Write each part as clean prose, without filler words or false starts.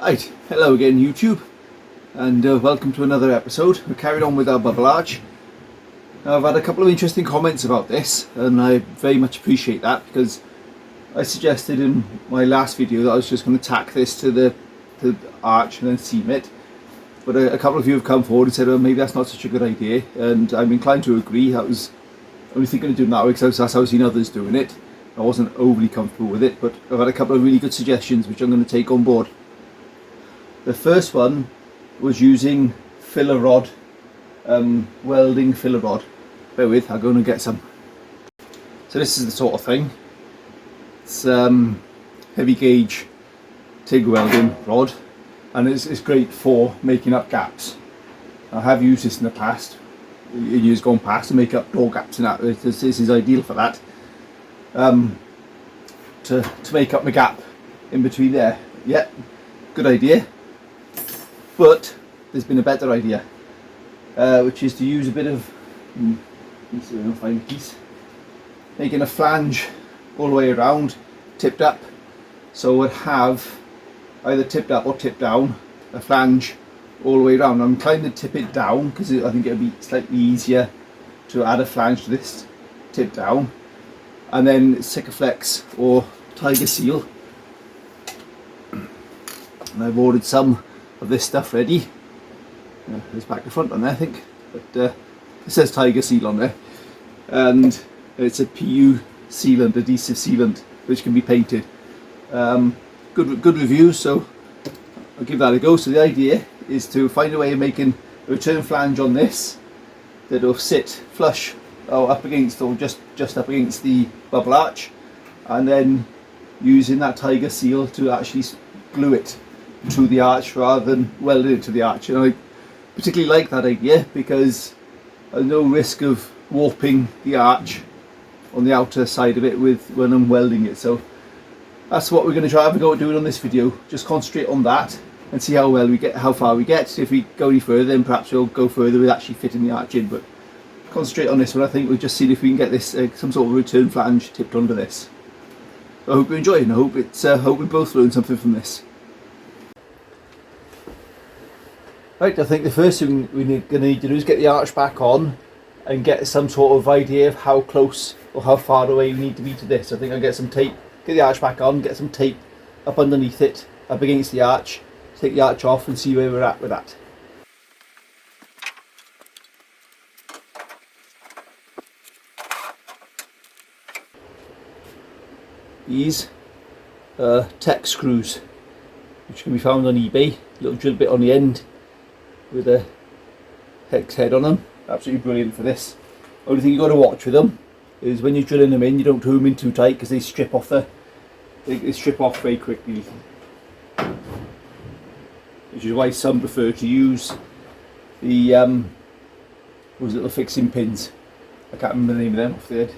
Right, hello again YouTube, and welcome to another episode. We're carried on with our bubble arch. Now, I've had a couple of interesting comments about this, and I very much appreciate that, because I suggested in my last video that I was just going to tack this to the arch and then seam it. But a couple of you have come forward and said, well, maybe that's not such a good idea, and I'm inclined to agree. I was only thinking of doing that because that's how I've seen others doing it. I wasn't overly comfortable with it, but I've had a couple of really good suggestions which I'm going to take on board. The first one was using filler rod, welding filler rod. Bear with, I'll go and get some. So this is the sort of thing. It's heavy gauge TIG welding rod, and it's great for making up gaps. I have used this in the past, in years gone past, to make up door gaps and that. This is ideal for that. To make up my gap in between there. Yeah, good idea. But there's been a better idea, which is to use a bit of, let's see if I can find a piece, making a flange all the way around, tipped up, so it would have either tipped up or tipped down, a flange all the way around. I'm inclined to tip it down because I think it would be slightly easier to add a flange to this tip down, and then Sikaflex or Tiger Seal. And I've ordered some of this stuff ready. There's back to front on there, I think, but it says Tiger Seal on there, and it's a PU sealant, adhesive sealant, which can be painted. Good reviews, so I'll give that a go. So the idea is to find a way of making a return flange on this that will sit flush or up against, or just up against the bubble arch, and then using that Tiger Seal to actually glue it to the arch rather than welding it to the arch. And I particularly like that idea because there's no risk of warping the arch on the outer side of it when I'm welding it. So that's what we're going to try have a go at doing on this video. Just concentrate on that and see how far we get. If we go any further, then perhaps we'll go further with actually fitting the arch in. But concentrate on this one. I think we'll just see if we can get this some sort of return flange tipped onto this. I hope you enjoy it, and I hope we both learn something from this. Right, I think the first thing we're going to need to do is get the arch back on and get some sort of idea of how close or how far away we need to be to this. I think I'll get some tape, get the arch back on, get some tape up underneath it, up against the arch, take the arch off and see where we're at with that. These are tech screws, which can be found on eBay. A little drill bit on the end with a hex head on them. Absolutely brilliant for this. Only thing you've got to watch with them is when you're drilling them in, you don't do them in too tight because they strip off they strip off very quickly. Which is why some prefer to use the those little fixing pins. I can't remember the name of them off the head.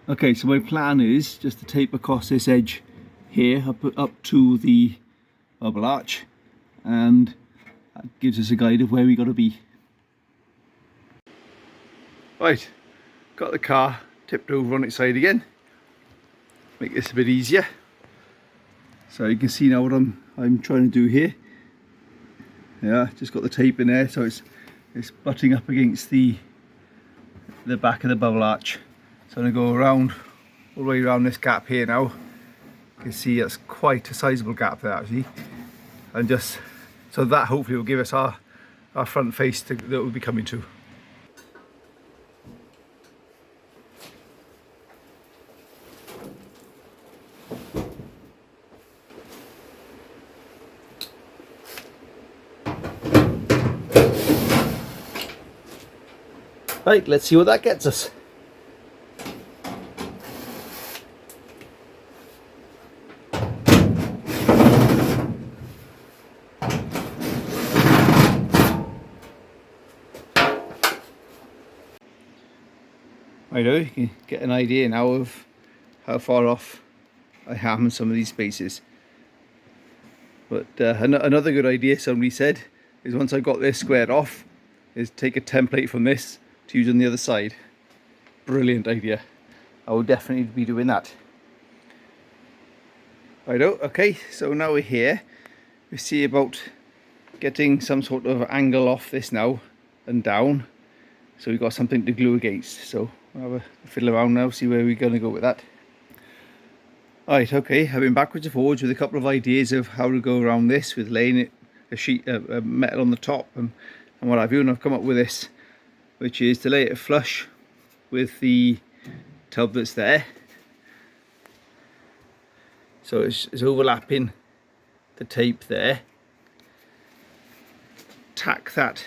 Okay, so my plan is just to tape across this edge here up to the bubble arch, and that gives us a guide of where we got to be. Right, got the car tipped over on its side again. Make this a bit easier. So you can see now what I'm trying to do here. Yeah, just got the tape in there, so it's butting up against the back of the bubble arch. So I'm going to go around all the way around this gap here now. You can see it's quite a sizable gap there actually, and just so that hopefully will give us our front face that we'll be coming to. Right, let's see what that gets us. I know you can get an idea now of how far off I am in some of these spaces. But another good idea somebody said is once I've got this squared off, is take a template from this to use on the other side. brilliant idea. I will definitely be doing that. Righto, okay, so now we're here. We see about getting some sort of angle off this now and down, so we've got something to glue against. So I'll have a fiddle around now, see where we're going to go with that. Right, okay, I've been backwards and forwards with a couple of ideas of how to go around this with laying it a sheet of metal on the top and what have you, and I've come up with this, which is to lay it flush with the tub that's there, so it's overlapping the tape there. Tack that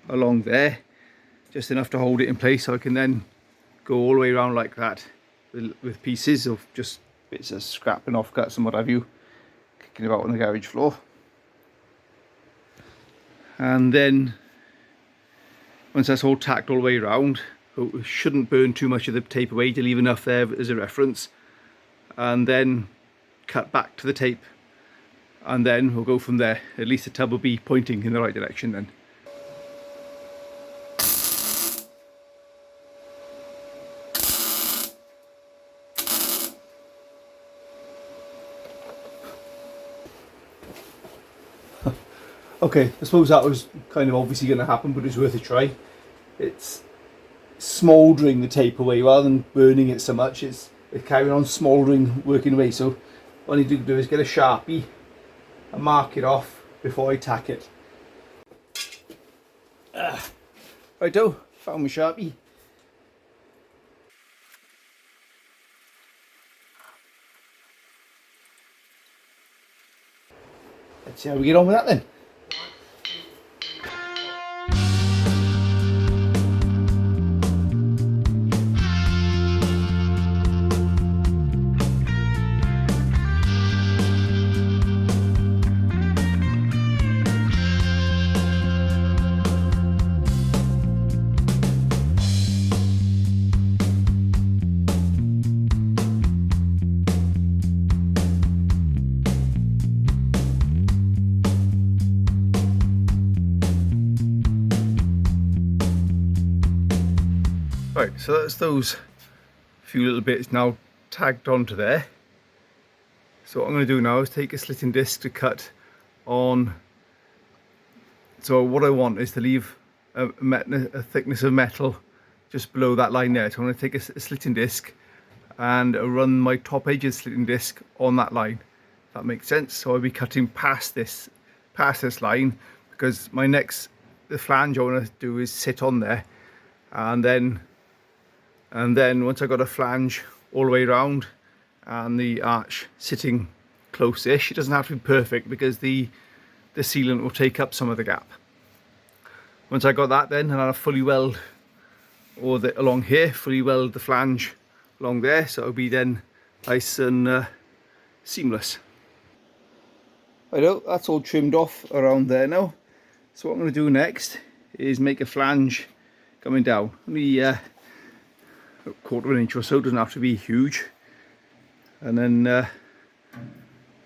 along there, just enough to hold it in place, so I can then go all the way around like that with pieces of just bits of scrap and offcuts and what have you kicking about on the garage floor. And then once that's all tacked all the way around, we shouldn't burn too much of the tape away, to leave enough there as a reference, and then cut back to the tape, and then we'll go from there. At least the tub will be pointing in the right direction then. Okay, I suppose that was kind of obviously going to happen, but it's worth a try. It's smouldering the tape away rather than burning it so much. It's carrying on smouldering, working away. So what I need to do is get a Sharpie and mark it off before I tack it. Righto, found my Sharpie. Let's see how we get on with that then. Right, so that's those few little bits now tagged onto there. So what I'm going to do now is take a slitting disc to cut on. So what I want is to leave a thickness of metal just below that line there. So I'm going to take a slitting disc and run my top edge of the slitting disc on that line. If that makes sense. So I'll be cutting past this line, because the flange I want to do is sit on there, and then once I've got a flange all the way around and the arch sitting close-ish, it doesn't have to be perfect because the sealant will take up some of the gap. Once I got that, then I'll fully weld, or along here, fully weld the flange along there, so it'll be then nice and seamless. Right, that's all trimmed off around there now. So what I'm going to do next is make a flange coming down. Only a quarter of an inch or so, doesn't have to be huge, and then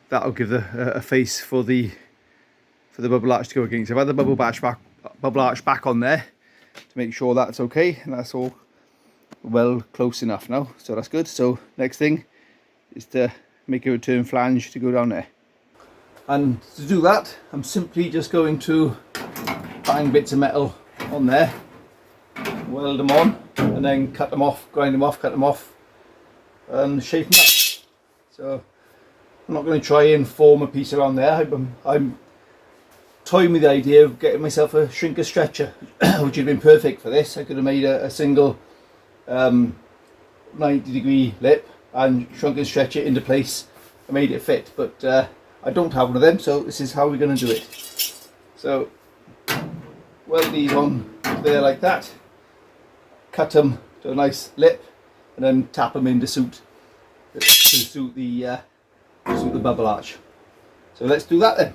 that'll give a face for the bubble arch to go against. I've had the bubble arch back on there to make sure that's okay, and that's all well close enough now, so that's good. So next thing is to make a return flange to go down there, and to do that I'm simply just going to bang bits of metal on there, weld them on, and then cut them off, grind them off, cut them off, and shape them up. So I'm not going to try and form a piece around there. I'm toying with the idea of getting myself a shrinker stretcher, which would have been perfect for this. I could have made a single 90-degree lip and shrunk and stretch it into place and made it fit, but I don't have one of them, so this is how we're going to do it. So weld these on there like that, cut them to a nice lip, and then tap them in to suit the bubble arch. So let's do that then.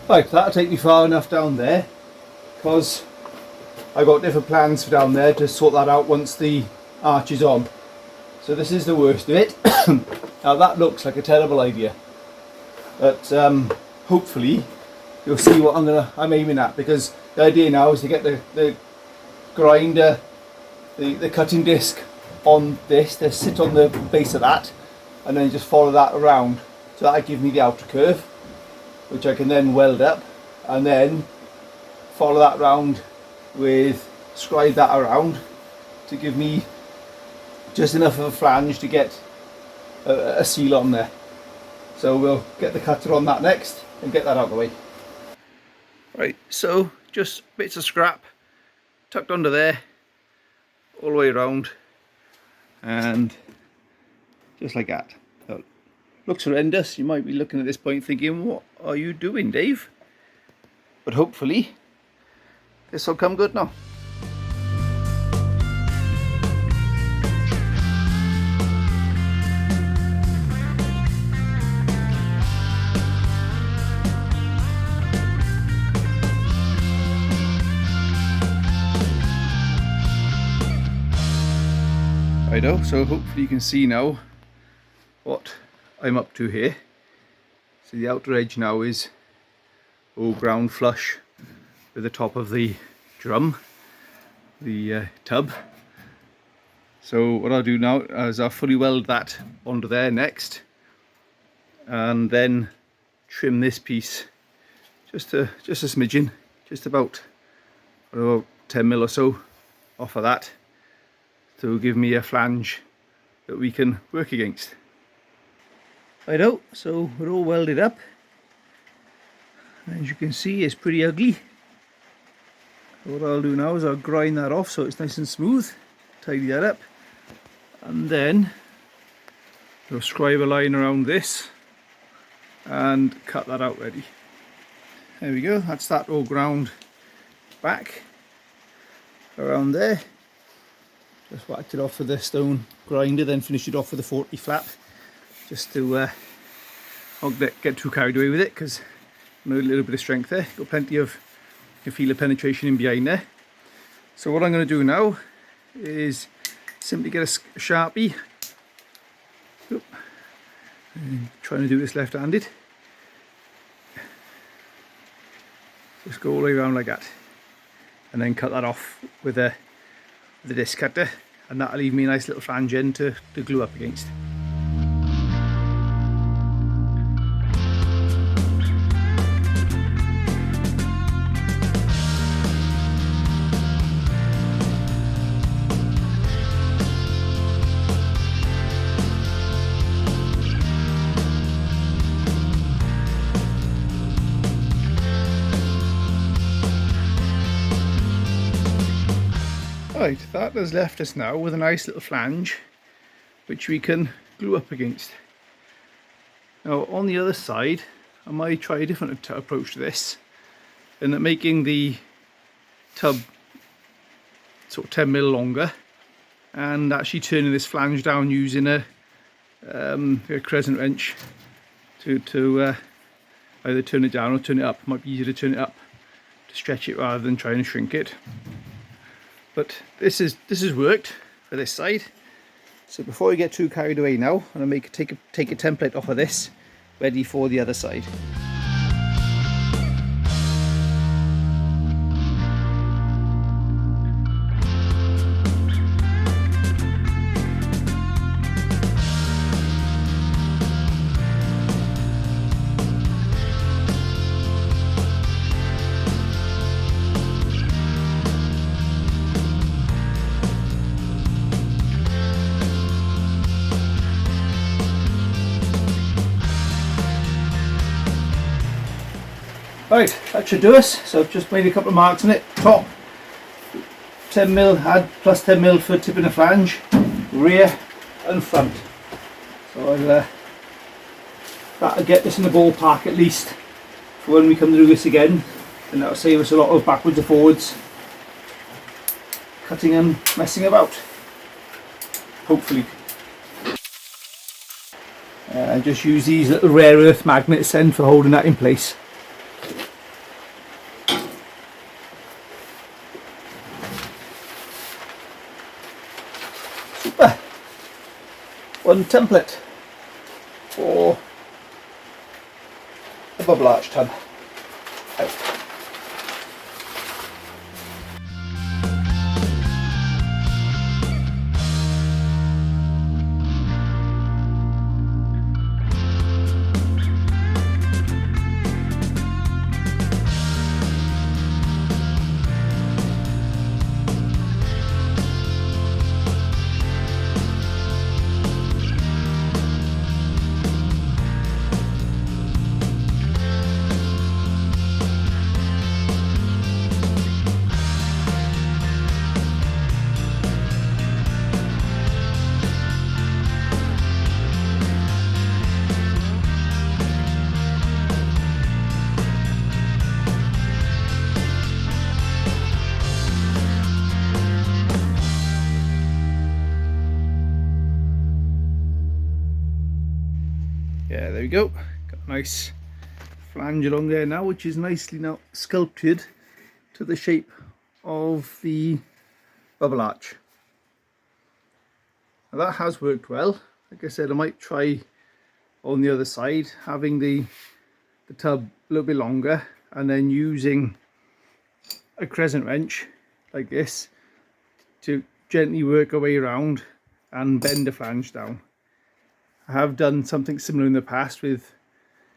Right, that'll take me far enough down there, because I got different plans for down there to sort that out once the arch is on. So this is the worst of it. Now that looks like a terrible idea, but hopefully you'll see what I'm aiming at, because the idea now is to get the grinder, the cutting disc on this, to sit on the base of that, and then just follow that around. So that'll give me the outer curve, which I can then weld up, and then follow that round with, scribe that around to give me just enough of a flange to get a seal on there. So we'll get the cutter on that next and get that out of the way. Right, so just bits of scrap tucked under there all the way around, and just like that. So, looks horrendous. You might be looking at this point thinking, what are you doing, Dave? But hopefully this will come good now. Righto, so hopefully you can see now what I'm up to here. So the outer edge now is all ground flush with the top of the drum, the tub. So what I'll do now is I'll fully weld that onto there next, and then trim this piece just a smidgen, just about 10 mil or so off of that, to give me a flange that we can work against. Righto, so we're all welded up. As you can see, it's pretty ugly. So what I'll do now is I'll grind that off so it's nice and smooth, tidy that up, and then we'll scribe a line around this and cut that out ready. There we go, that's that all ground back around there. Just whacked it off with the stone grinder, then finished it off with a 40 flap, just to not get too carried away with it, because I know a little bit of strength there. Got plenty of, you can feel the penetration in behind there. So what I'm going to do now is simply get a Sharpie. Oop. Trying to do this left-handed. Just go all the way around like that, and then cut that off with the disc cutter, and that'll leave me a nice little flange end to glue up against. Right, that has left us now with a nice little flange which we can glue up against. Now on the other side I might try a different approach to this, in that making the tub sort of 10 mil longer and actually turning this flange down using a crescent wrench to either turn it down or turn it up. It might be easier to turn it up to stretch it rather than try and shrink it. But this has worked for this side. So before we get too carried away now, I'm going to take a template off of this, ready for the other side. Right, that should do us. So I've just made a couple of marks on it. Top 10 mil, add plus 10 mil for tipping a flange, rear and front. So that'll get this in the ballpark at least for when we come to do this again, and that'll save us a lot of backwards and forwards cutting and messing about, hopefully. Just use these little rare earth magnets then for holding that in place. one template for a bubble arch tub. Out. Yeah, there we go. Got a nice flange along there now, which is nicely now sculpted to the shape of the bubble arch. Now that has worked well. Like I said, I might try on the other side, having the tub a little bit longer and then using a crescent wrench like this to gently work our way around and bend the flange down. I have done something similar in the past with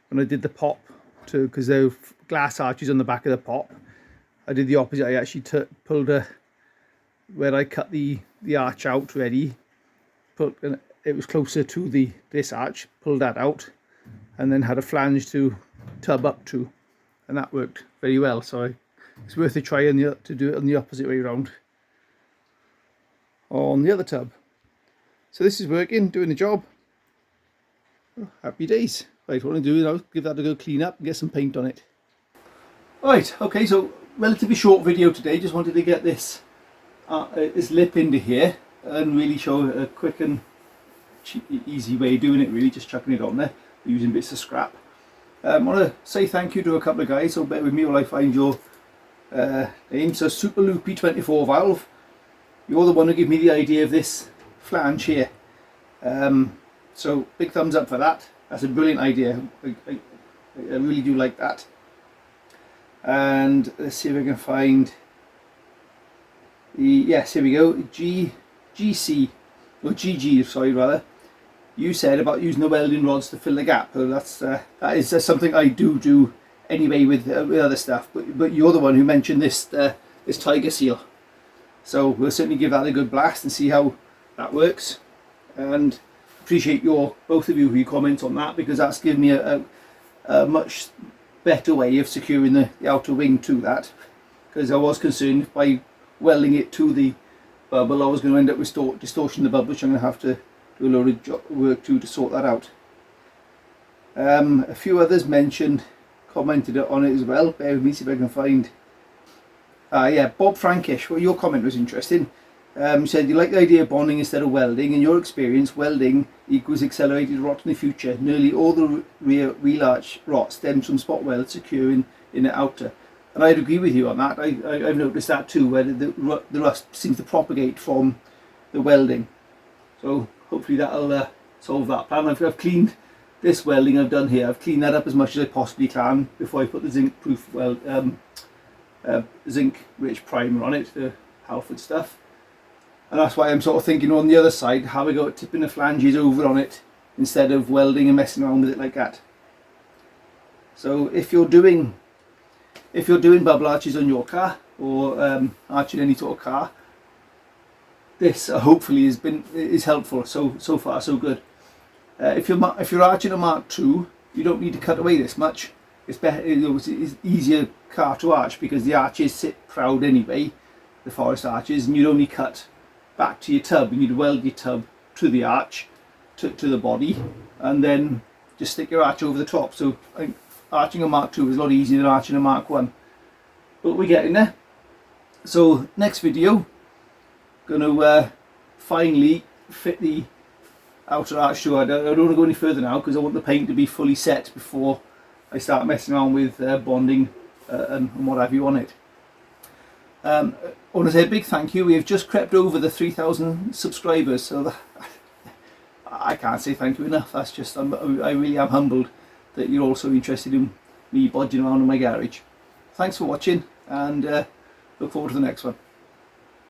when I did the pop, because there were glass arches on the back of the pop. I did the opposite. I actually pulled where I cut the arch out ready, it was closer to this arch, pulled that out and then had a flange to tub up to, and that worked very well. So it's worth a try to do it on the opposite way around on the other tub. So this is working, doing the job. Happy days. Right, what I'm going to do now, give that a go clean up and get some paint on it. Right, okay, so relatively short video today. Just wanted to get this lip into here and really show a quick and easy way of doing it, really, just chucking it on there using bits of scrap. I want to say thank you to a couple of guys, so bear with me while I find your name. So Super Loopy 24 Valve, you're the one who gave me the idea of this flange here. So big thumbs up for that. That's a brilliant idea. I really do like that. And let's see if I can find the, yes, here we go, GC, or GG, sorry, rather. You said about using the welding rods to fill the gap. So that is something I do anyway with other stuff. But you're the one who mentioned this tiger seal. So we'll certainly give that a good blast and see how that works. And appreciate both of you who comment on that, because that's given me a much better way of securing the outer wing to that, because I was concerned by welding it to the bubble I was going to end up with distortion the bubble, which I'm going to have to do a load of work to sort that out. A few others commented on it as well. Bear with me, see if I can find. Yeah, Bob Frankish, well, your comment was interesting. You said you like the idea of bonding instead of welding. In your experience, welding equals accelerated rot in the future. Nearly all the real arch rot stems from spot welds securing in the outer. And I'd agree with you on that. I've noticed that too, where the rust seems to propagate from the welding. So hopefully that'll solve that problem. I've cleaned this welding I've done here. I've cleaned that up as much as I possibly can before I put the zinc-proof zinc-rich primer on it, the Halford stuff. And that's why I'm sort of thinking on the other side, how we go tipping the flanges over on it instead of welding and messing around with it like that. So if you're doing bubble arches on your car, or arching any sort of car, this hopefully is helpful. So far so good. If you're arching a Mark II, you don't need to cut away this much. It's better. It's easier car to arch because the arches sit proud anyway, the forest arches, and you'd only cut back to your tub, and you'd weld your tub to the arch, to the body, and then just stick your arch over the top. So arching a Mark II is a lot easier than arching a Mark I, but we're getting there. So next video, going to finally fit the outer arch to. I don't want to go any further now because I want the paint to be fully set before I start messing around with bonding and what have you on it. I want to say a big thank you. We have just crept over the 3,000 subscribers, so I can't say thank you enough. That's just, I really am humbled that you're also interested in me bodging around in my garage. Thanks for watching, and look forward to the next one.